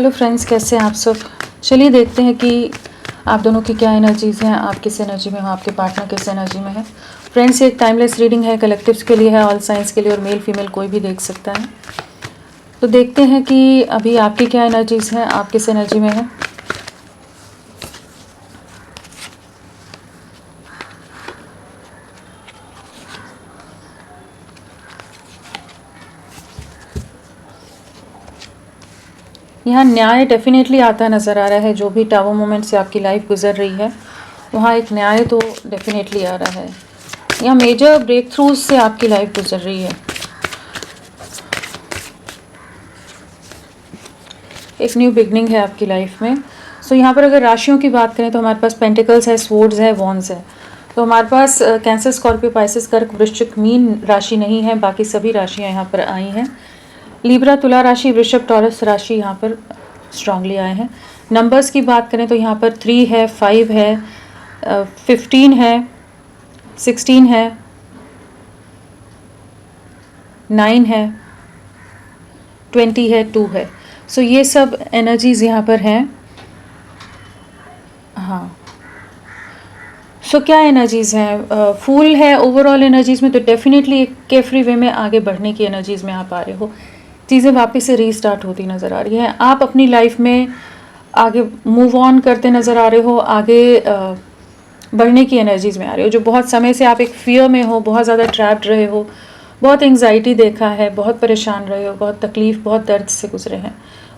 Hello friends, कैसे हैं आप सब। चलिए देखते हैं कि आप दोनों की क्या एनर्जीज़ हैं, आप किस एनर्जी में हो, आपके पार्टनर किस एनर्जी में है। फ्रेंड्स, ये एक टाइमलेस रीडिंग है, कलेक्टिव्स के लिए है, ऑल साइंस के लिए, और मेल फीमेल कोई भी देख सकता है। तो देखते हैं कि अभी आपकी क्या एनर्जीज़ हैं, आप किस एनर्जी में हैं। यहाँ न्याय डेफिनेटली आता नज़र आ रहा है। जो भी टावर मोमेंट से आपकी लाइफ गुजर रही है, वहाँ एक न्याय तो डेफिनेटली आ रहा है। यहाँ मेजर ब्रेक थ्रूज से आपकी लाइफ गुजर रही है। एक न्यू बिगनिंग है आपकी लाइफ में। सो यहाँ पर अगर राशियों की बात करें तो हमारे पास पेंटिकल्स है, स्वॉर्ड्स है, वॉन्ड्स है। तो हमारे पास कैंसर, स्कॉर्पियो, पाइसेस, कर्क, वृश्चिक, मीन राशि नहीं है, बाकी सभी राशियाँ यहाँ पर आई हैं। लिब्रा, तुला राशि, वृषभ, टॉरस राशि यहाँ पर स्ट्रांगली आए हैं। नंबर्स की बात करें तो यहाँ पर 3 है, 5 है, 15 है, 16 है, 9 है, 20 है, 2 है। सो ये सब एनर्जीज यहाँ पर हैं। हाँ, सो क्या एनर्जीज हैं। फूल है ओवरऑल एनर्जीज में, तो डेफिनेटली एक केफ्री वे में आगे बढ़ने की एनर्जीज में आप आ रहे हो। चीज़ें वापस से रीस्टार्ट होती नज़र आ रही हैं। आप अपनी लाइफ में आगे मूव ऑन करते नज़र आ रहे हो, आगे बढ़ने की एनर्जीज में आ रहे हो। जो बहुत समय से आप एक फियर में हो, बहुत ज़्यादा ट्रैप्ड रहे हो, बहुत एंग्जाइटी देखा है, बहुत परेशान रहे हो, बहुत तकलीफ़, बहुत दर्द से गुजरे हैं,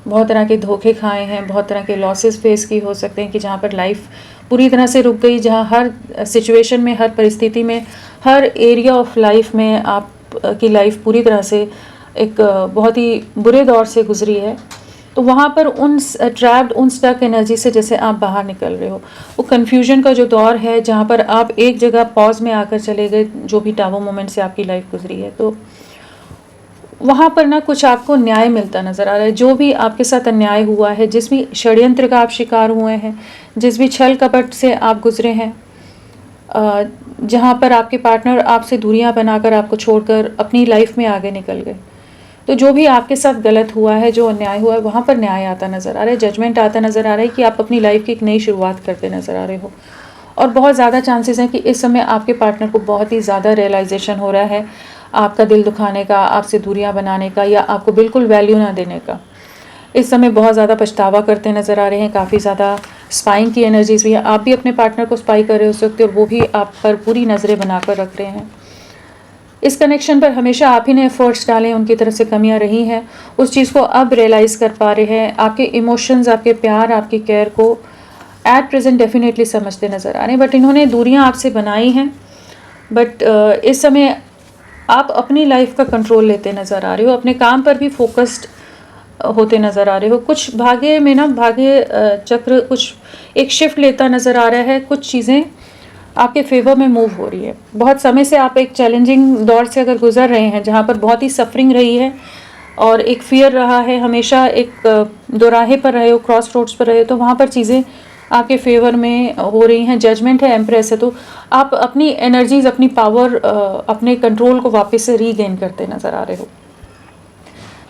बहुत तरह के धोखे खाए हैं, बहुत तरह के लॉसेस फेस की हो सकते हैं कि जहाँ पर लाइफ पूरी तरह से रुक गई, जहाँ हर सिचुएशन में, हर परिस्थिति में, हर एरिया ऑफ लाइफ में आप की लाइफ पूरी तरह से एक बहुत ही बुरे दौर से गुजरी है। तो वहाँ पर उन ट्रैप्ड, उन स्टक एनर्जी से जैसे आप बाहर निकल रहे हो। वो कन्फ्यूजन का जो दौर है, जहाँ पर आप एक जगह पॉज में आकर चले गए, जो भी टावर मोमेंट से आपकी लाइफ गुजरी है, तो वहाँ पर ना कुछ आपको न्याय मिलता नज़र आ रहा है। जो भी आपके साथ अन्याय हुआ है, जिस भी षड्यंत्र का आप शिकार हुए हैं, जिस भी छल कपट से आप गुजरे हैं, जहाँ पर आपके पार्टनर आपसे दूरियाँ बनाकर आपको छोड़कर अपनी लाइफ में आगे निकल गए, तो जो भी आपके साथ गलत हुआ है, जो अन्याय हुआ है, वहाँ पर न्याय आता नज़र आ रहा है, जजमेंट आता नज़र आ रहा है कि आप अपनी लाइफ की एक नई शुरुआत करते नज़र आ रहे हो। और बहुत ज़्यादा चांसेस हैं कि इस समय आपके पार्टनर को बहुत ही ज़्यादा रियलाइजेशन हो रहा है आपका दिल दुखाने का, आपसे दूरियां बनाने का, या आपको बिल्कुल वैल्यू ना देने का। इस समय बहुत ज़्यादा पछतावा करते नज़र आ रहे हैं। काफ़ी ज़्यादा स्पाइंग की एनर्जीज भी है। आप भी अपने पार्टनर को स्पाई कर रहे हो सकते, और वो भी आप पर पूरी नज़रें बनाकर रख रहे हैं। इस कनेक्शन पर हमेशा आप ही ने एफर्ट्स डाले, उनकी तरफ से कमियां रही हैं, उस चीज़ को अब रियलाइज़ कर पा रहे हैं। आपके इमोशंस, आपके प्यार, आपकी केयर को एट प्रेजेंट डेफिनेटली समझते नज़र आ रहे हैं। बट इन्होंने दूरियां आपसे बनाई हैं, बट इस समय आप अपनी लाइफ का कंट्रोल लेते नज़र आ रहे हो, अपने काम पर भी फोकस्ड होते नज़र आ रहे हो। कुछ भाग्य में ना, भाग्य चक्र कुछ एक शिफ्ट लेता नज़र आ रहा है। कुछ चीज़ें आपके फेवर में मूव हो रही है। बहुत समय से आप एक चैलेंजिंग दौर से अगर गुजर रहे हैं, जहाँ पर बहुत ही सफरिंग रही है और एक फियर रहा है, हमेशा एक दोराहे पर रहे हो, क्रॉस रोड्स पर रहे हो, तो वहाँ पर चीज़ें आपके फेवर में हो रही हैं। जजमेंट है, एम्प्रेस है, तो आप अपनी एनर्जीज, अपनी पावर, अपने कंट्रोल को वापस से रीगेन करते नज़र आ रहे हो।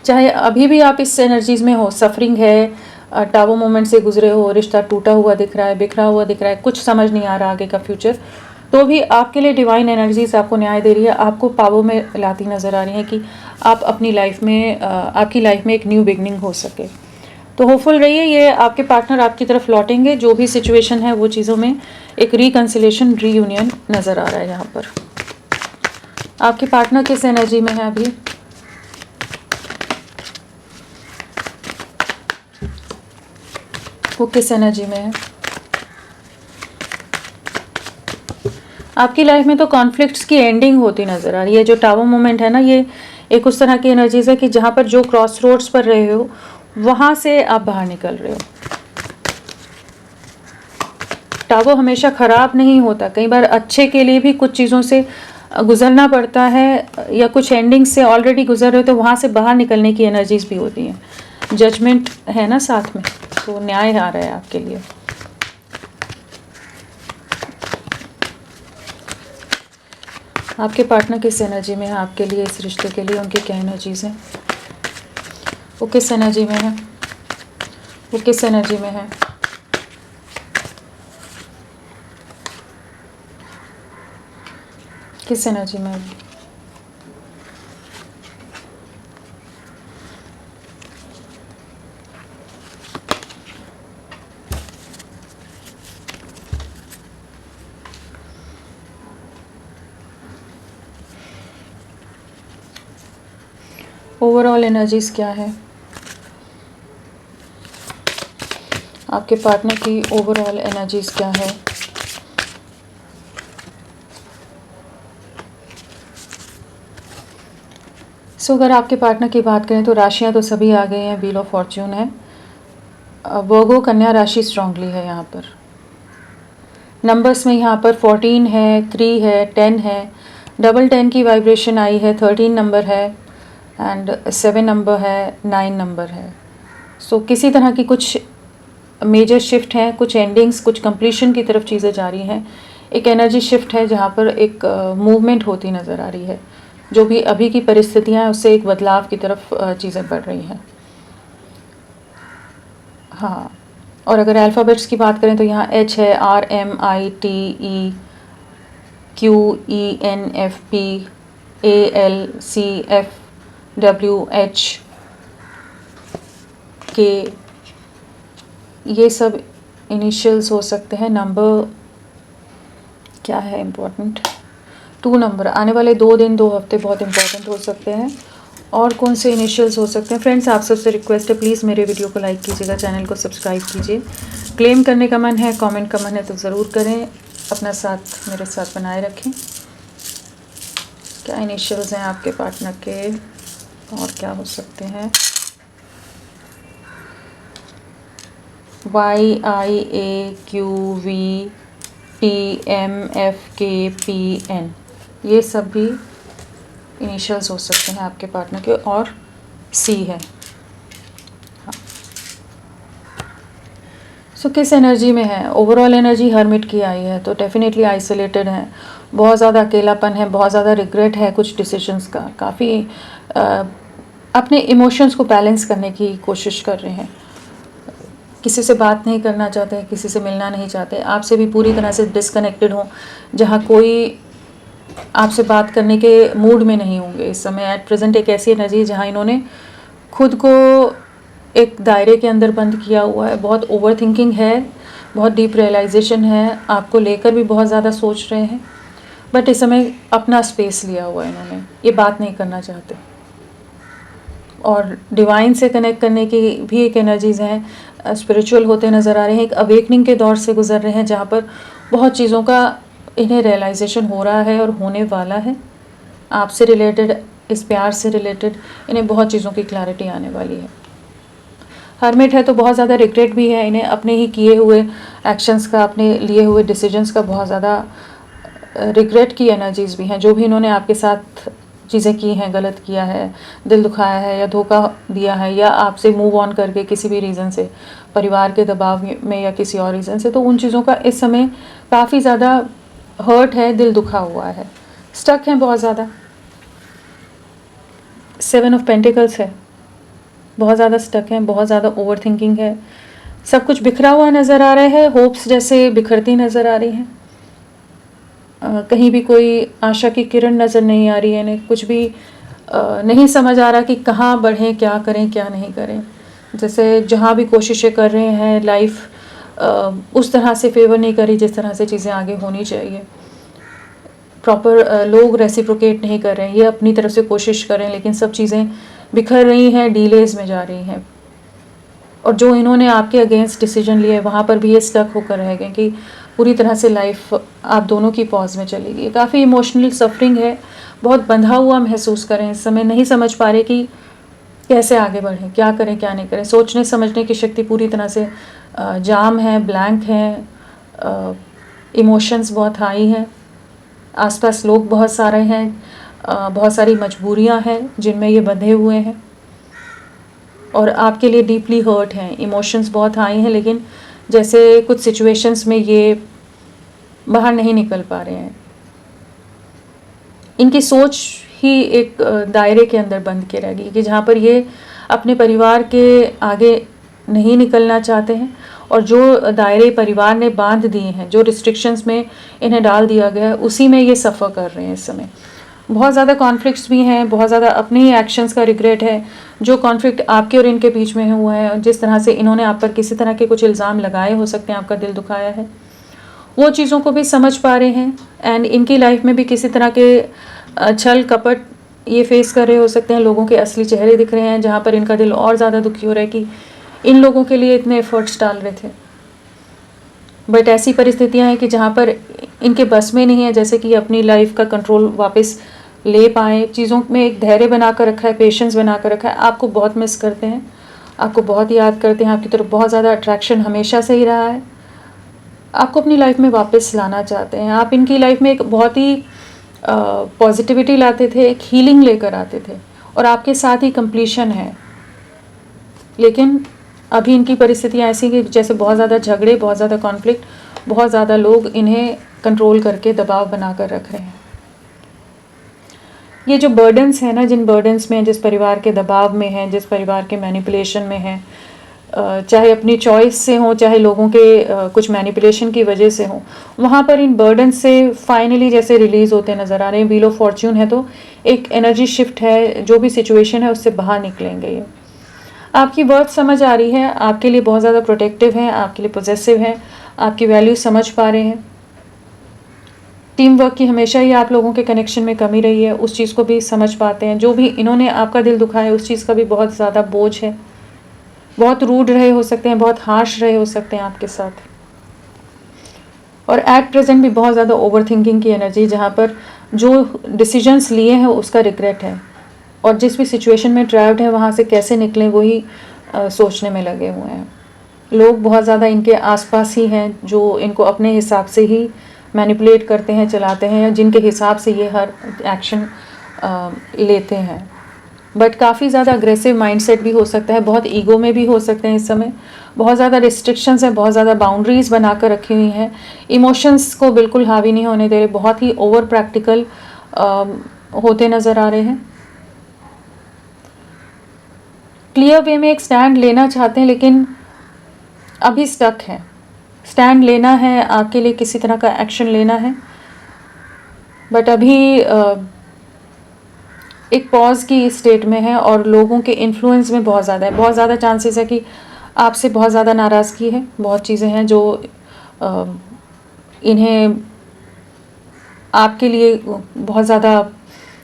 चाहे अभी भी आप इस एनर्जीज में हो, सफरिंग है, टावर मोमेंट से गुजरे हो, रिश्ता टूटा हुआ दिख रहा है, बिखरा हुआ दिख रहा है, कुछ समझ नहीं आ रहा आगे का फ्यूचर, तो भी आपके लिए डिवाइन एनर्जीज आपको न्याय दे रही है, आपको पावर में लाती नज़र आ रही है कि आप अपनी लाइफ में, आपकी लाइफ में एक न्यू बिगनिंग हो सके। तो होपफुल रहिए, ये आपके पार्टनर आपकी तरफ लौटेंगे। जो भी सिचुएशन है, वो चीज़ों में एक रिकन्सिलेशन, रीयूनियन नज़र आ रहा है। यहाँ पर आपके पार्टनर किस एनर्जी में है अभी, वो किस एनर्जी में है। आपकी लाइफ में तो कॉन्फ्लिक्ट्स की एंडिंग होती नज़र आ रही है। जो टावर मोमेंट है ना, ये एक उस तरह की एनर्जीज है कि जहाँ पर जो क्रॉस रोड्स पर रहे हो, वहाँ से आप बाहर निकल रहे हो। टावर हमेशा ख़राब नहीं होता, कई बार अच्छे के लिए भी कुछ चीज़ों से गुजरना पड़ता है, या कुछ एंडिंग से ऑलरेडी गुजर रहे हो, तो वहाँ से बाहर निकलने की एनर्जीज भी होती हैं। जजमेंट है ना साथ में, तो न्याय आ रहा है आपके लिए। आपके पार्टनर किस एनर्जी में है आपके लिए, इस रिश्ते के लिए उनकी क्या एनर्जीज हैं, वो किस एनर्जी में है, वो किस एनर्जी में है? किस एनर्जी में है? ओवरऑल एनर्जीज क्या है आपके पार्टनर की? ओवरऑल एनर्जीज क्या है? सो अगर आपके पार्टनर की बात करें तो राशियां तो सभी आ गई हैं। व्हील ऑफ फॉर्च्यून है, वर्गो कन्या राशि स्ट्रांगली है यहाँ पर। नंबर्स में यहाँ पर 14 है, 3 है, 10 है, डबल 10 की वाइब्रेशन आई है, 13 नंबर है एंड 7 नंबर है, 9 नंबर है। सो किसी तरह की कुछ मेजर शिफ्ट हैं, कुछ एंडिंग्स, कुछ कंप्लीशन की तरफ चीज़ें जा रही हैं। एक एनर्जी शिफ्ट है जहाँ पर एक मूवमेंट होती नज़र आ रही है। जो भी अभी की परिस्थितियाँ हैं उससे एक बदलाव की तरफ चीज़ें बढ़ रही हैं। हाँ, और अगर अल्फ़ाबेट्स की बात करें तो यहाँ H है, R M I T E Q E N F P A L C F W H K, ये सब इनिशियल्स हो सकते हैं। नंबर क्या है इम्पोर्टेंट? 2 नंबर। आने वाले 2 दिन 2 हफ्ते बहुत इंपॉर्टेंट हो सकते हैं। और कौन से इनिशियल्स हो सकते हैं? फ्रेंड्स, आप सबसे रिक्वेस्ट है, प्लीज़ मेरे वीडियो को लाइक कीजिएगा, चैनल को सब्सक्राइब कीजिए। क्लेम करने का मन है, कमेंट का मन है तो ज़रूर करें। अपना साथ मेरे साथ बनाए रखें। क्या इनिशियल्स हैं आपके पार्टनर के और क्या हो सकते हैं? YIAQVTMFKPN, ये सब भी इनिशियल्स हो सकते हैं आपके पार्टनर के। और C है। हाँ, सो किस एनर्जी में है? ओवरऑल एनर्जी हर्मिट की आई है, तो डेफिनेटली आइसोलेटेड है, बहुत ज़्यादा अकेलापन है, बहुत ज़्यादा रिग्रेट है कुछ डिसीजंस का। काफ़ी अपने इमोशंस को बैलेंस करने की कोशिश कर रहे हैं। किसी से बात नहीं करना चाहते, किसी से मिलना नहीं चाहते, आपसे भी पूरी तरह से डिस्कनेक्टेड हों, जहाँ कोई आपसे बात करने के मूड में नहीं होंगे इस समय। एट प्रेजेंट एक ऐसी एनर्जी जहाँ इन्होंने खुद को एक दायरे के अंदर बंद किया हुआ है। बहुत ओवर थिंकिंग है, बहुत डीप रियलाइजेशन है, आपको लेकर भी बहुत ज़्यादा सोच रहे हैं, बट इस समय अपना स्पेस लिया हुआ है इन्होंने, ये बात नहीं करना चाहते। और डिवाइन से कनेक्ट करने की भी एक एनर्जीज़ हैं, स्पिरिचुअल होते नज़र आ रहे हैं। एक अवेकनिंग के दौर से गुजर रहे हैं जहाँ पर बहुत चीज़ों का इन्हें रियलाइजेशन हो रहा है और होने वाला है। आपसे रिलेटेड, इस प्यार से रिलेटेड इन्हें बहुत चीज़ों की क्लैरिटी आने वाली है। हर्मिट है तो बहुत ज़्यादा रिग्रेट भी है इन्हें, अपने ही किए हुए एक्शंस का, अपने लिए हुए डिसीजंस का बहुत ज़्यादा रिग्रेट की एनर्जीज़ भी हैं। जो भी इन्होंने आपके साथ चीज़ें की हैं, गलत किया है, दिल दुखाया है या धोखा दिया है, या आपसे मूव ऑन करके किसी भी रीज़न से, परिवार के दबाव में या किसी और रीज़न से, तो उन चीज़ों का इस समय काफ़ी ज़्यादा हर्ट है, दिल दुखा हुआ है, स्टक हैं बहुत ज़्यादा। 7 ऑफ पेंटिकल्स है, बहुत ज़्यादा स्टक हैं, बहुत ज़्यादा ओवर थिंकिंग है, सब कुछ बिखरा हुआ नज़र आ रहा है, होप्स जैसे बिखरती नज़र आ रही हैं। कहीं भी कोई आशा की किरण नज़र नहीं आ रही है इन्हें, कुछ भी नहीं समझ आ रहा कि कहाँ बढ़ें, क्या करें, क्या नहीं करें। जैसे जहाँ भी कोशिशें कर रहे हैं, लाइफ उस तरह से फेवर नहीं करी जिस तरह से चीज़ें आगे होनी चाहिए। प्रॉपर लोग रेसिप्रोकेट नहीं कर रहे हैं, ये अपनी तरफ से कोशिश कर रहे हैं, लेकिन सब चीज़ें बिखर रही हैं, डीलेज़ में जा रही हैं। और जो इन्होंने आपके अगेंस्ट डिसीजन लिए, वहाँ पर भी ये स्टक होकर रह गए कि पूरी तरह से लाइफ आप दोनों की पॉज में चलेगी। काफ़ी इमोशनल सफरिंग है, बहुत बंधा हुआ महसूस करें इस समय, नहीं समझ पा रहे कि कैसे आगे बढ़ें, क्या करें, क्या नहीं करें। सोचने समझने की शक्ति पूरी तरह से जाम है, ब्लैंक है, इमोशंस बहुत हाई हैं, आसपास लोग बहुत सारे हैं, बहुत सारी मजबूरियां हैं जिनमें ये बंधे हुए हैं और आपके लिए डीपली हर्ट हैं, इमोशंस बहुत हाई हैं, लेकिन जैसे कुछ सिचुएशंस में ये बाहर नहीं निकल पा रहे हैं। इनकी सोच ही एक दायरे के अंदर बंद के रह गई कि जहाँ पर ये अपने परिवार के आगे नहीं निकलना चाहते हैं, और जो दायरे परिवार ने बांध दिए हैं, जो रिस्ट्रिक्शंस में इन्हें डाल दिया गया है, उसी में ये सफ़र कर रहे हैं इस समय। बहुत ज़्यादा कॉन्फ्लिक्ट्स भी हैं, बहुत ज़्यादा अपने ही एक्शंस का रिग्रेट है। जो कॉन्फ्लिक्ट आपके और इनके बीच में हुआ है, जिस तरह से इन्होंने आप पर किसी तरह के कुछ इल्ज़ाम लगाए हो सकते हैं, आपका दिल दुखाया है, वो चीज़ों को भी समझ पा रहे हैं। एंड इनकी लाइफ में भी किसी तरह के छल कपट ये फेस कर रहे हो सकते हैं। लोगों के असली चेहरे दिख रहे हैं, जहाँ पर इनका दिल और ज़्यादा दुखी हो रहा है कि इन लोगों के लिए इतने एफर्ट्स डाल रहे थे, बट ऐसी परिस्थितियां हैं कि जहाँ पर इनके बस में नहीं है जैसे कि अपनी लाइफ का कंट्रोल वापस ले पाएँ। चीज़ों में एक धैर्य बना कर रखा है, पेशेंस बना कर रखा है। आपको बहुत मिस करते हैं, आपको बहुत याद करते हैं, आपकी तरफ बहुत ज़्यादा अट्रैक्शन हमेशा से ही रहा है। आपको अपनी लाइफ में वापस लाना चाहते हैं। आप इनकी लाइफ में एक बहुत ही पॉजिटिविटी लाते थे, एक हीलिंग लेकर आते थे, और आपके साथ ही कंप्लीशन है। लेकिन अभी इनकी परिस्थितियाँ ऐसी कि जैसे बहुत ज़्यादा झगड़े, बहुत ज़्यादा कॉन्फ्लिक्ट, बहुत ज़्यादा लोग इन्हें कंट्रोल करके दबाव बना कर रख रहे हैं। ये जो बर्डन्स हैं ना, जिन बर्डन्स में, जिस परिवार के दबाव में हैं, जिस परिवार के मैनिपुलेशन में हैं, चाहे अपनी चॉइस से हो, चाहे लोगों के कुछ मैनिपुलेशन की वजह से हो, वहाँ पर इन बर्डन से फाइनली जैसे रिलीज़ होते नज़र आ रहे हैं। व्हील ऑफ फॉर्च्यून है तो एक एनर्जी शिफ्ट है, जो भी सिचुएशन है उससे बाहर निकलेंगे ये। आपकी वर्थ समझ आ रही है, आपके लिए बहुत ज़्यादा प्रोटेक्टिव हैं, आपके लिए पॉजेसिव हैं, आपकी वैल्यू समझ पा रहे हैं। टीम वर्क की हमेशा ही आप लोगों के कनेक्शन में कमी रही है, उस चीज़ को भी समझ पाते हैं। जो भी इन्होंने आपका दिल दुखाया है, उस चीज़ का भी बहुत ज़्यादा बोझ है। बहुत रूड रहे हो सकते हैं, बहुत हार्श रहे हो सकते हैं आपके साथ, और एट प्रेजेंट भी बहुत ज़्यादा ओवर थिंकिंग की एनर्जी, जहाँ पर जो डिसीजंस लिए हैं उसका रिग्रेट है, और जिस भी सिचुएशन में ट्रैप्ड है वहाँ से कैसे निकलें वही सोचने में लगे हुए हैं। लोग बहुत ज़्यादा इनके आसपास ही हैं जो इनको अपने हिसाब से ही मैनिपुलेट करते हैं, चलाते हैं, या जिनके हिसाब से ये हर एक्शन लेते हैं। बट काफ़ी ज़्यादा अग्रेसिव माइंडसेट भी हो सकता है, बहुत ईगो में भी हो सकते हैं इस समय। बहुत ज़्यादा रिस्ट्रिक्शंस हैं, बहुत ज़्यादा बाउंड्रीज़ बना कर रखी हुई हैं, इमोशंस को बिल्कुल हावी नहीं होने दे रहे, बहुत ही ओवर प्रैक्टिकल होते नज़र आ रहे हैं। क्लियर वे में एक स्टैंड लेना चाहते हैं, लेकिन अभी स्टक है। स्टैंड लेना है, आपके लिए किसी तरह का एक्शन लेना है, बट अभी एक पॉज की स्टेट में है, और लोगों के इन्फ्लुएंस में बहुत ज़्यादा है। बहुत ज़्यादा चांसेस है कि आपसे बहुत ज़्यादा नाराज़गी है, बहुत चीज़ें हैं जो इन्हें आपके लिए बहुत ज़्यादा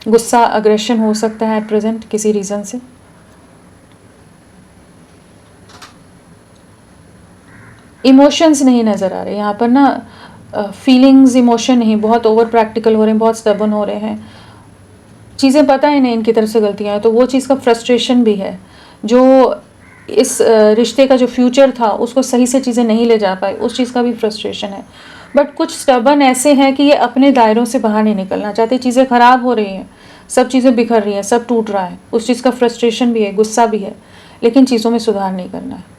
गुस्सा, अग्रेशन हो सकता है एट प्रेजेंट किसी रीज़न से। इमोशंस नहीं नज़र आ रहे यहाँ पर ना, फीलिंग्स, इमोशन नहीं, बहुत ओवर प्रैक्टिकल हो रहे हैं, बहुत स्टबर्न हो रहे हैं। चीज़ें पता है नहीं इनकी तरफ से गलतियाँ हैं, तो वो चीज़ का फ्रस्ट्रेशन भी है। जो इस रिश्ते का जो फ्यूचर था उसको सही से चीज़ें नहीं ले जा पाए, उस चीज़ का भी फ्रस्ट्रेशन है। बट कुछ स्टबर्न ऐसे हैं कि ये अपने दायरों से बाहर नहीं निकलना चाहते। चीज़ें ख़राब हो रही हैं, सब चीज़ें बिखर रही हैं, सब टूट रहा है, उस चीज़ का फ्रस्ट्रेशन भी है, गुस्सा भी है, लेकिन चीज़ों में सुधार नहीं करना है।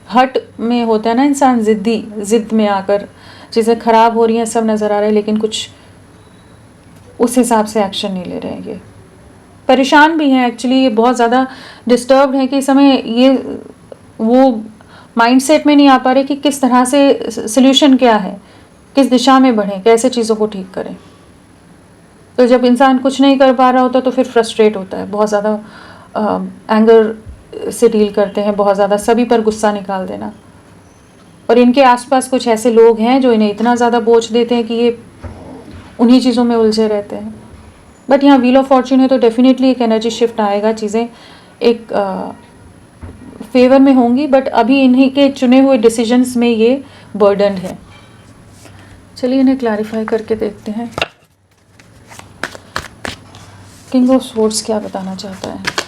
हट में होता है ना इंसान, ज़िद में आकर चीज़ें ख़राब हो रही हैं, सब नज़र आ रहा है, लेकिन कुछ उस हिसाब से एक्शन नहीं ले रहे हैं। ये परेशान भी हैं एक्चुअली, ये बहुत ज़्यादा डिस्टर्ब्ड हैं कि इस समय ये वो माइंडसेट में नहीं आ पा रहे कि किस तरह से सल्यूशन क्या है, किस दिशा में बढ़ें, कैसे चीज़ों को ठीक करें। तो जब इंसान कुछ नहीं कर पा रहा होता तो फिर फ्रस्ट्रेट होता है, बहुत ज़्यादा एंगर से डील करते हैं, बहुत ज़्यादा सभी पर गुस्सा निकाल देना। और इनके आसपास कुछ ऐसे लोग हैं जो इन्हें इतना ज़्यादा बोझ देते हैं कि ये उन्हीं चीज़ों में उलझे रहते हैं। बट यहाँ व्हील ऑफ फॉर्च्यून है तो डेफिनेटली एक एनर्जी शिफ्ट आएगा, चीज़ें एक फेवर में होंगी, बट अभी इन्हीं के चुने हुए डिसीजंस में ये बर्डन है। चलिए इन्हें क्लैरिफाई करके देखते हैं। किंग ऑफ स्वॉर्ड्स क्या बताना चाहता है?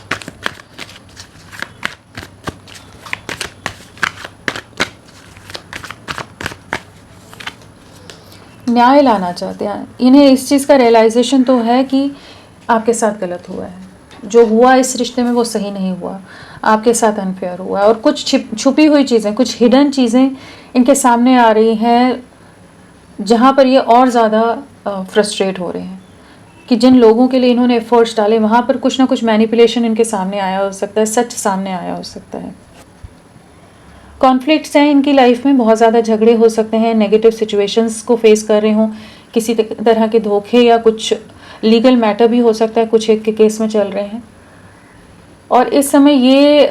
न्याय लाना चाहते हैं। इन्हें इस चीज़ का रियलाइजेशन तो है कि आपके साथ गलत हुआ है, जो हुआ इस रिश्ते में वो सही नहीं हुआ, आपके साथ अनफेयर हुआ है, और कुछ छुपी हुई चीज़ें, कुछ हिडन चीज़ें इनके सामने आ रही हैं, जहाँ पर ये और ज़्यादा फ्रस्ट्रेट हो रहे हैं कि जिन लोगों के लिए इन्होंने एफर्ट्स डाले वहाँ पर कुछ ना कुछ मैनिपुलेशन इनके सामने आया हो सकता है, सच सामने आया हो सकता है। कॉन्फ्लिक्ट्स हैं इनकी लाइफ में, बहुत ज़्यादा झगड़े हो सकते हैं, नेगेटिव सिचुएशंस को फेस कर रहे हों, किसी तरह के धोखे या कुछ लीगल मैटर भी हो सकता है, कुछ एक के केस में चल रहे हैं। और इस समय ये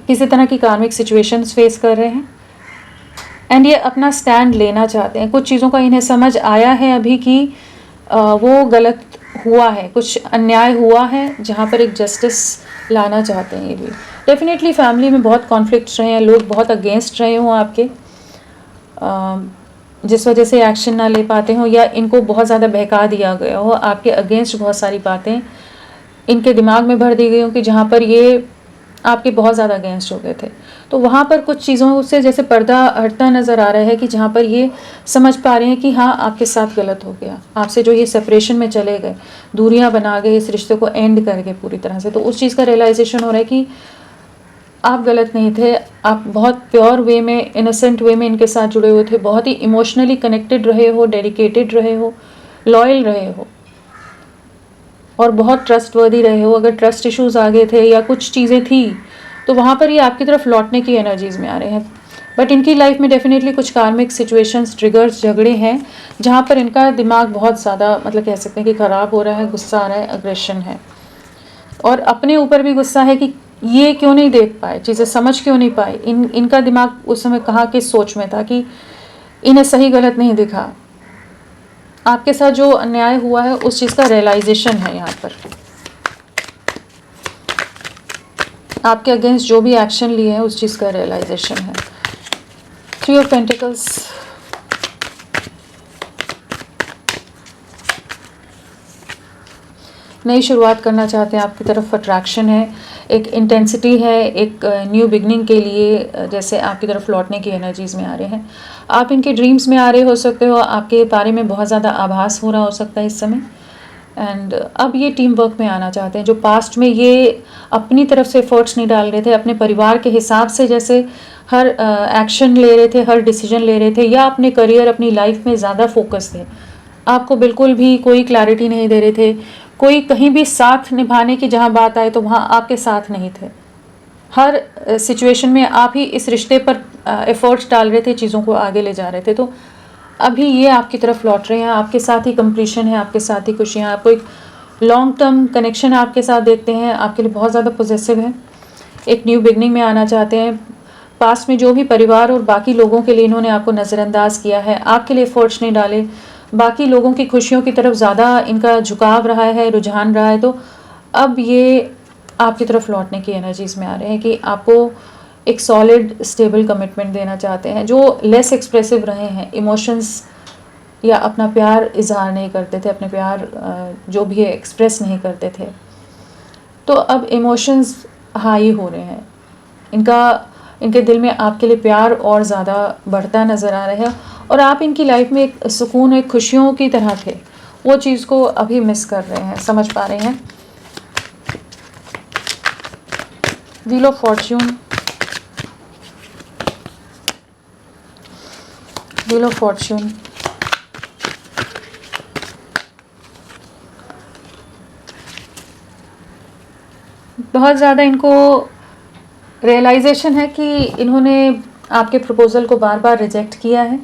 किसी तरह की कार्मिक सिचुएशंस फेस कर रहे हैं एंड ये अपना स्टैंड लेना चाहते हैं। कुछ चीज़ों का इन्हें समझ आया है अभी कि वो गलत हुआ है, कुछ अन्याय हुआ है, जहाँ पर एक जस्टिस लाना चाहते हैं। ये भी डेफिनेटली फैमिली में बहुत कॉन्फ्लिक्ट्स रहे हैं, लोग बहुत अगेंस्ट रहे हों आपके, जिस वजह से एक्शन ना ले पाते हों या इनको बहुत ज़्यादा बहका दिया गया हो, आपके अगेंस्ट बहुत सारी बातें इनके दिमाग में भर दी गई हों कि जहाँ पर ये आपके बहुत ज़्यादा अगेंस्ट हो गए थे। तो वहाँ पर कुछ चीज़ों से जैसे पर्दा हटता नज़र आ रहा है कि जहाँ पर ये समझ पा रहे हैं कि हाँ आपके साथ गलत हो गया, आपसे जो ये सेपरेशन में चले गए, दूरियां बना गए, इस रिश्ते को एंड कर गए पूरी तरह से। तो उस चीज़ का रियलाइजेशन हो रहा है कि आप गलत नहीं थे, आप बहुत प्योर वे में, इनोसेंट वे में इनके साथ जुड़े हुए थे, बहुत ही इमोशनली कनेक्टेड रहे हो, डेडिकेटेड रहे हो, लॉयल रहे हो और बहुत ट्रस्टवर्दी रहे हो। अगर ट्रस्ट इश्यूज आ गए थे या कुछ चीज़ें थी तो वहाँ पर ये आपकी तरफ लौटने की एनर्जीज में आ रहे हैं। बट इनकी लाइफ में डेफिनेटली कुछ कार्मिक सिचुएशंस, ट्रिगर्स, झगड़े हैं जहाँ पर इनका दिमाग बहुत ज़्यादा, मतलब कह सकते हैं कि ख़राब हो रहा है, गुस्सा आ रहा है, अग्रेशन है और अपने ऊपर भी गुस्सा है कि ये क्यों नहीं देख पाए, चीज़ें समझ क्यों नहीं पाए। इनका दिमाग उस समय कहाँ किस सोच में था कि इन्हें सही गलत नहीं दिखा। आपके साथ जो अन्याय हुआ है उस चीज़ का रियलाइजेशन है यहाँ पर। आपके अगेंस्ट जो भी एक्शन लिए हैं उस चीज़ का रियलाइजेशन है। 3 ऑफ पेंटिकल्स, नई शुरुआत करना चाहते हैं, आपकी तरफ अट्रैक्शन है, एक इंटेंसिटी है, एक न्यू बिगनिंग के लिए जैसे आपकी तरफ लौटने की एनर्जीज़ में आ रहे हैं। आप इनके ड्रीम्स में आ रहे हो सकते हो, आपके बारे में बहुत ज़्यादा आभास हो रहा हो सकता है इस समय एंड अब ये टीम वर्क में आना चाहते हैं। जो पास्ट में ये अपनी तरफ से एफर्ट्स नहीं डाल रहे थे, अपने परिवार के हिसाब से जैसे हर एक्शन ले रहे थे, हर डिसीजन ले रहे थे या अपने करियर, अपनी लाइफ में ज़्यादा फोकस थे, आपको बिल्कुल भी कोई क्लैरिटी नहीं दे रहे थे, कोई कहीं भी साथ निभाने की जहाँ बात आए तो वहाँ आपके साथ नहीं थे। हर सिचुएशन में आप ही इस रिश्ते पर एफर्ट्स डाल रहे थे, चीज़ों को आगे ले जा रहे थे। तो अभी ये आपकी तरफ लौट रहे हैं, आपके साथ ही कंप्लीशन है, आपके साथ ही खुशियाँ, आपको एक लॉन्ग टर्म कनेक्शन आपके साथ देखते हैं, आपके लिए बहुत ज़्यादा पॉजिटिव है, एक न्यू बिगनिंग में आना चाहते हैं। पास्ट में जो भी परिवार और बाकी लोगों के लिए इन्होंने आपको नज़रअंदाज किया है, आपके लिए एफर्ट्स नहीं डाले, बाकी लोगों की खुशियों की तरफ ज़्यादा इनका झुकाव रहा है, रुझान रहा है, तो अब ये आपकी तरफ लौटने की एनर्जीज़ में आ रहे हैं कि आपको एक सॉलिड स्टेबल कमिटमेंट देना चाहते हैं। जो लेस एक्सप्रेसिव रहे हैं, इमोशंस या अपना प्यार इजहार नहीं करते थे, अपने प्यार जो भी है एक्सप्रेस नहीं करते थे, तो अब इमोशंस हाई हो रहे हैं। इनके दिल में आपके लिए प्यार और ज़्यादा बढ़ता नज़र आ रहा है और आप इनकी लाइफ में एक सुकून, एक खुशियों की तरह थे, वो चीज़ को अभी मिस कर रहे हैं, समझ पा रहे हैं। Wheel of Fortune, wheel of Fortune, बहुत ज़्यादा इनको रियलाइजेशन है कि इन्होंने आपके प्रपोज़ल को बार बार रिजेक्ट किया है।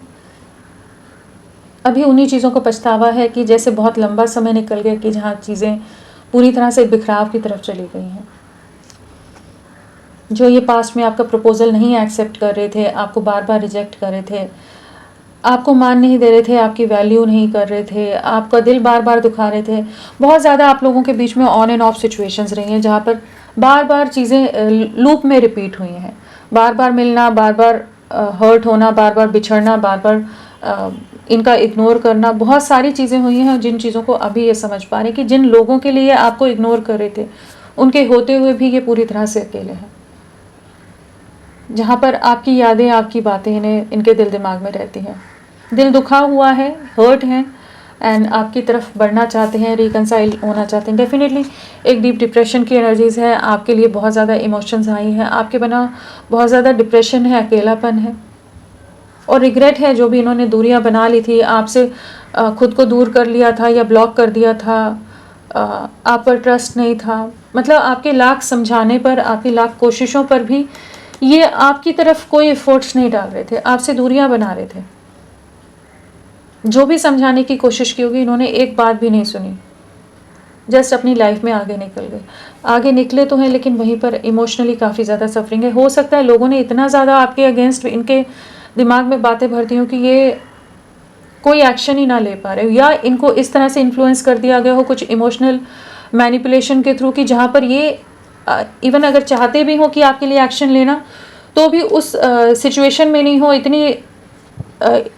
अभी उन्हीं चीज़ों को पछतावा है कि जैसे बहुत लंबा समय निकल गया कि जहाँ चीज़ें पूरी तरह से बिखराव की तरफ चली गई हैं। जो ये पास्ट में आपका प्रपोज़ल नहीं एक्सेप्ट कर रहे थे, आपको बार बार रिजेक्ट कर रहे थे, आपको मान नहीं दे रहे थे, आपकी वैल्यू नहीं कर रहे थे, आपका दिल बार बार दुखा रहे थे। बहुत ज़्यादा आप लोगों के बीच में ऑन एंड ऑफ सिचुएशंस रही हैं जहाँ पर बार बार चीज़ें लूप में रिपीट हुई हैं, बार बार मिलना, बार बार हर्ट होना, बार बार बिछड़ना, बार बार इनका इग्नोर करना, बहुत सारी चीज़ें हुई हैं जिन चीज़ों को अभी ये समझ पा रहे हैं कि जिन लोगों के लिए आपको इग्नोर कर रहे थे उनके होते हुए भी ये पूरी तरह से अकेले हैं। जहाँ पर आपकी यादें, आपकी बातें इनके दिल दिमाग में रहती हैं, दिल दुखा हुआ है, हर्ट है एंड आपकी तरफ बढ़ना चाहते हैं, रिकंसाइल होना चाहते हैं। डेफिनेटली एक डीप डिप्रेशन की एनर्जीज है, आपके लिए बहुत ज़्यादा इमोशंस आई हैं, आपके बना बहुत ज़्यादा डिप्रेशन है, अकेलापन है और रिग्रेट है। जो भी इन्होंने दूरियां बना ली थी आपसे, खुद को दूर कर लिया था या ब्लॉक कर दिया था, आप पर ट्रस्ट नहीं था, मतलब आपके लाख समझाने पर, आपकी लाख कोशिशों पर भी ये आपकी तरफ कोई एफर्ट्स नहीं डाल रहे थे, आपसे दूरियां बना रहे थे। जो भी समझाने की कोशिश की होगी, इन्होंने एक बात भी नहीं सुनी, जस्ट अपनी लाइफ में आगे निकल गए। आगे निकले तो हैं, लेकिन वहीं पर इमोशनली काफ़ी ज़्यादा सफरिंग है। हो सकता है लोगों ने इतना ज़्यादा आपके अगेंस्ट इनके दिमाग में बातें भर दी हो कि ये कोई एक्शन ही ना ले पा रहे हो, या इनको इस तरह से इन्फ्लुएंस कर दिया गया हो कुछ इमोशनल मैनिपुलेशन के थ्रू कि जहाँ पर ये इवन अगर चाहते भी हो कि आपके लिए एक्शन लेना, तो भी उस सिचुएशन में नहीं हो, इतनी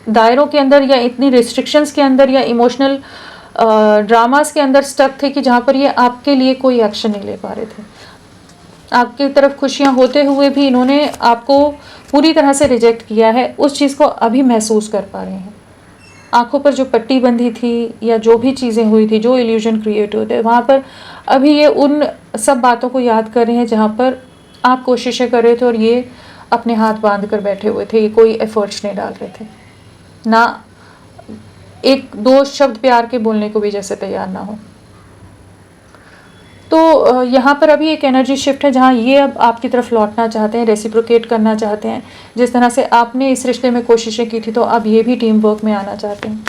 दायरों के अंदर या इतनी रिस्ट्रिक्शंस के अंदर या इमोशनल ड्रामास के अंदर स्टक थे कि जहाँ पर ये आपके लिए कोई एक्शन नहीं ले पा रहे थे। आपकी तरफ खुशियाँ होते हुए भी इन्होंने आपको पूरी तरह से रिजेक्ट किया है। उस चीज़ को अभी महसूस कर पा रहे हैं। आंखों पर जो पट्टी बंधी थी या जो भी चीज़ें हुई थी, जो इल्यूजन क्रिएट हुए थे, वहाँ पर अभी ये उन सब बातों को याद कर रहे हैं जहाँ पर आप कोशिशें कर रहे थे और ये अपने हाथ बांध कर बैठे हुए थे। ये कोई एफर्ट्स नहीं डाल रहे थे, ना एक दो शब्द प्यार के बोलने को भी जैसे तैयार ना हो। तो यहाँ पर अभी एक एनर्जी शिफ्ट है जहाँ ये अब आपकी तरफ लौटना चाहते हैं, रेसिप्रोकेट करना चाहते हैं। जिस तरह से आपने इस रिश्ते में कोशिशें की थी, तो अब ये भी टीम वर्क में आना चाहते हैं।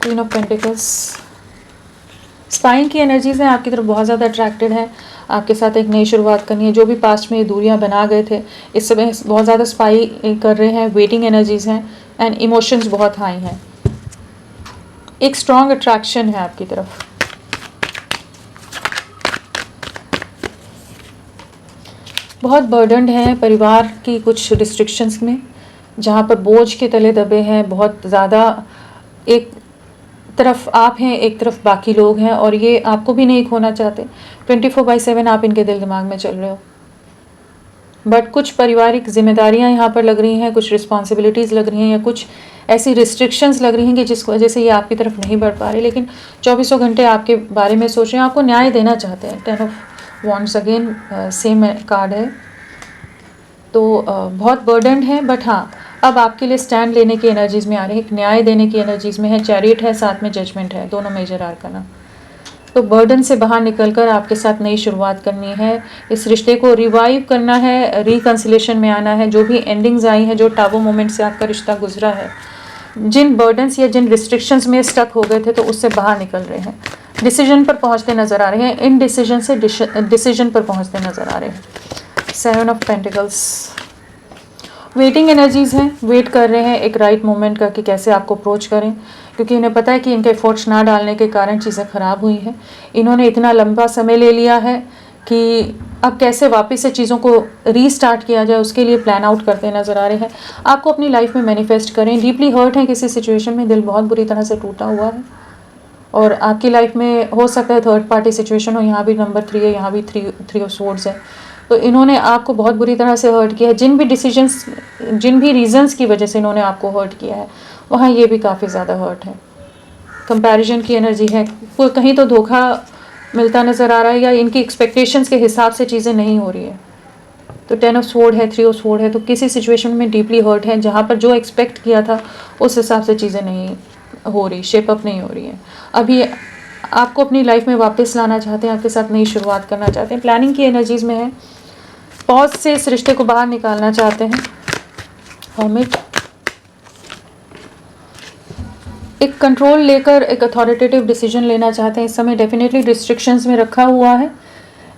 क्वीन ऑफ पेंटिकल्स, स्पाइन की एनर्जीज हैं, आपकी तरफ बहुत ज़्यादा अट्रैक्टेड है, आपके साथ एक नई शुरुआत करनी है। जो भी पास्ट में दूरियां बना गए थे, इस समय बहुत ज़्यादा स्पाई कर रहे हैं, वेटिंग एनर्जीज हैं एंड इमोशंस बहुत हाई हैं। एक स्ट्रॉन्ग अट्रैक्शन है आपकी तरफ। बहुत बर्डन्ड हैं परिवार की कुछ रिस्ट्रिक्शंस में, जहाँ पर बोझ के तले दबे हैं बहुत ज़्यादा। एक तरफ आप हैं, एक तरफ बाकी लोग हैं, और ये आपको भी नहीं खोना चाहते। 24/7 आप इनके दिल दिमाग में चल रहे हो। बट कुछ पारिवारिक जिम्मेदारियां यहाँ पर लग रही हैं, कुछ रिस्पॉन्सिबिलिटीज़ लग रही हैं, या कुछ ऐसी रिस्ट्रिक्शंस लग रही हैं कि जिसकी वजह से ये आपकी तरफ नहीं बढ़ पा रहे, लेकिन 24 घंटे आपके बारे में सोच रहे हैं, आपको न्याय देना चाहते हैं। 10 of wands again same card है। तो बहुत बर्डन्ड है, बट हाँ अब आपके लिए स्टैंड लेने की एनर्जीज़ में आ रही है, एक न्याय देने की एनर्जीज़ में है। चैरियट है, साथ में जजमेंट है, दोनों मेजर आर्काना। तो बर्डन से बाहर निकलकर आपके साथ नई शुरुआत करनी है, इस रिश्ते को रिवाइव करना है, रिकन्सिलेशन में आना है। जो भी एंडिंग्स आई हैं, जो टाबू मोमेंट से आपका रिश्ता गुजरा है, जिन बर्डन्स या जिन रिस्ट्रिक्शंस में स्टक हो गए थे, तो उससे बाहर निकल रहे हैं, डिसीजन पर पहुंचते नज़र आ रहे हैं, इन डिसीजन से डिसीजन पर पहुंचते नज़र आ रहे हैं। 7 ऑफ पेंटिकल्स, वेटिंग एनर्जीज़ हैं, वेट कर रहे हैं एक राइट मोमेंट का कि कैसे आपको अप्रोच करें, क्योंकि इन्हें पता है कि इनके एफर्ट्स ना डालने के कारण चीज़ें ख़राब हुई हैं। इन्होंने इतना लंबा समय ले लिया है कि अब कैसे वापस से चीज़ों को रीस्टार्ट किया जाए, उसके लिए प्लान आउट करते नज़र आ रहे हैं। आपको अपनी लाइफ में मैनिफेस्ट करें। डीपली हर्ट हैं किसी सिचुएशन में, दिल बहुत बुरी तरह से टूटा हुआ है, और आपकी लाइफ में हो सकता है थर्ड पार्टी सिचुएशन हो। यहाँ भी नंबर 3 है, यहाँ भी 3 ऑफ स्वॉर्ड्स है। तो इन्होंने आपको बहुत बुरी तरह से हर्ट किया है। जिन भी रीजंस की वजह से इन्होंने आपको हर्ट किया है, वहाँ ये भी काफ़ी ज़्यादा हर्ट है। कंपैरिजन की एनर्जी है, कोई कहीं तो धोखा मिलता नज़र आ रहा है, या इनकी एक्सपेक्टेशंस के हिसाब से चीज़ें नहीं हो रही है। तो 10 ऑफ स्वॉर्ड है, 3 ऑफ स्वॉर्ड है, तो किसी सिचुएशन में डीपली हर्ट है, जहाँ पर जो एक्सपेक्ट किया था उस हिसाब से चीज़ें नहीं हो रही, शेप अप नहीं हो रही है। अभी आपको अपनी लाइफ में वापस लाना चाहते हैं, आपके साथ नई शुरुआत करना चाहते हैं, प्लानिंग की एनर्जीज़ में है, पॉज से इस रिश्ते को बाहर निकालना चाहते हैं। हर्मिट, एक कंट्रोल लेकर एक अथॉरिटेटिव डिसीजन लेना चाहते हैं। इस समय डेफिनेटली रिस्ट्रिक्शंस में रखा हुआ है,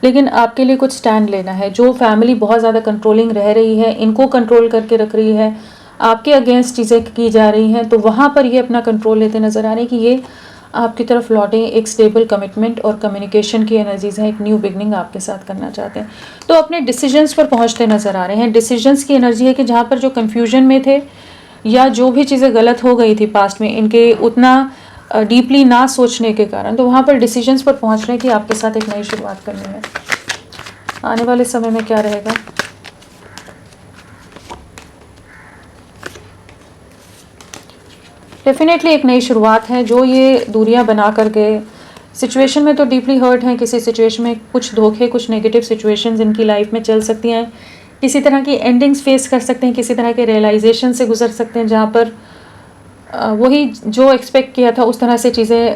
लेकिन आपके लिए कुछ स्टैंड लेना है। जो फैमिली बहुत ज़्यादा कंट्रोलिंग रह रही है, इनको कंट्रोल करके रख रही है, आपके अगेंस्ट चीज़ें की जा रही हैं, तो वहाँ पर ये अपना कंट्रोल लेते नज़र आ रहे हैं कि ये आपकी तरफ लौटें। एक स्टेबल कमिटमेंट और कम्युनिकेशन की एनर्जीज है, एक न्यू बिगनिंग आपके साथ करना चाहते हैं। तो अपने डिसीजंस पर पहुंचते नज़र आ रहे हैं। डिसीजंस की एनर्जी है कि जहाँ पर जो कन्फ्यूजन में थे, या जो भी चीज़ें गलत हो गई थी पास्ट में, इनके उतना डीपली ना सोचने के कारण, तो वहाँ पर डिसीजंस पर पहुँचने की आपके साथ एक नई शुरुआत करनी है। आने वाले समय में क्या रहेगा? डेफिनेटली एक नई शुरुआत है। जो ये दूरियां बना कर गए, सिचुएशन में तो डीपली हर्ट हैं, किसी सिचुएशन में कुछ धोखे, कुछ नेगेटिव सिचुएशंस इनकी लाइफ में चल सकती हैं, किसी तरह की एंडिंग्स फेस कर सकते हैं, किसी तरह के रियलाइजेशन से गुजर सकते हैं, जहाँ पर वही जो एक्सपेक्ट किया था उस तरह से चीज़ें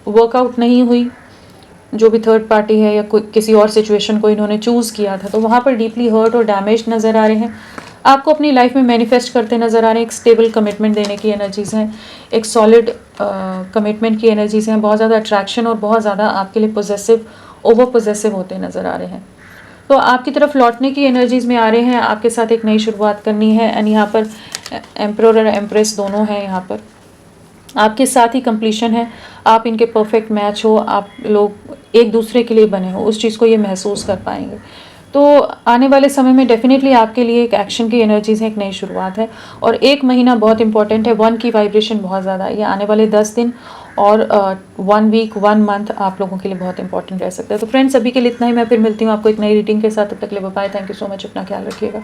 वर्कआउट नहीं हुई। जो भी थर्ड पार्टी है या कोई किसी और सिचुएशन को इन्होंने चूज़ किया था, तो वहाँ पर डीपली हर्ट और डैमेज नज़र आ रहे हैं। आपको अपनी लाइफ में मैनिफेस्ट करते नज़र आ रहे हैं, एक स्टेबल कमिटमेंट देने की एनर्जीज़ हैं, एक सॉलिड कमिटमेंट की एनर्जीज़ हैं, बहुत ज़्यादा अट्रैक्शन और बहुत ज़्यादा आपके लिए पोजेसिव, ओवर पोजेसिव होते नज़र आ रहे हैं। तो आपकी तरफ लौटने की एनर्जीज़ में आ रहे हैं, आपके साथ एक नई शुरुआत करनी है। एंड यहाँ पर एम्परर और एम्प्रेस दोनों हैं, यहाँ पर आपके साथ ही कंप्लीशन है, आप इनके परफेक्ट मैच हो, आप लोग एक दूसरे के लिए बने हो, उस चीज़ को ये महसूस कर पाएंगे। तो आने वाले समय में डेफिनेटली आपके लिए एक एक्शन की एनर्जीज़ है, एक नई शुरुआत है। और एक महीना बहुत इंपॉर्टेंट है, 1 की वाइब्रेशन बहुत ज़्यादा है। ये आने वाले 10 दिन और 1 वीक 1 मंथ आप लोगों के लिए बहुत इंपॉर्टेंट रह सकता है। तो फ्रेंड्स, अभी के लिए इतना ही। मैं फिर मिलती हूँ आपको एक नई रीडिंग के साथ। तब तक के लिए bye, thank you so much, अपना ख्याल रखिएगा।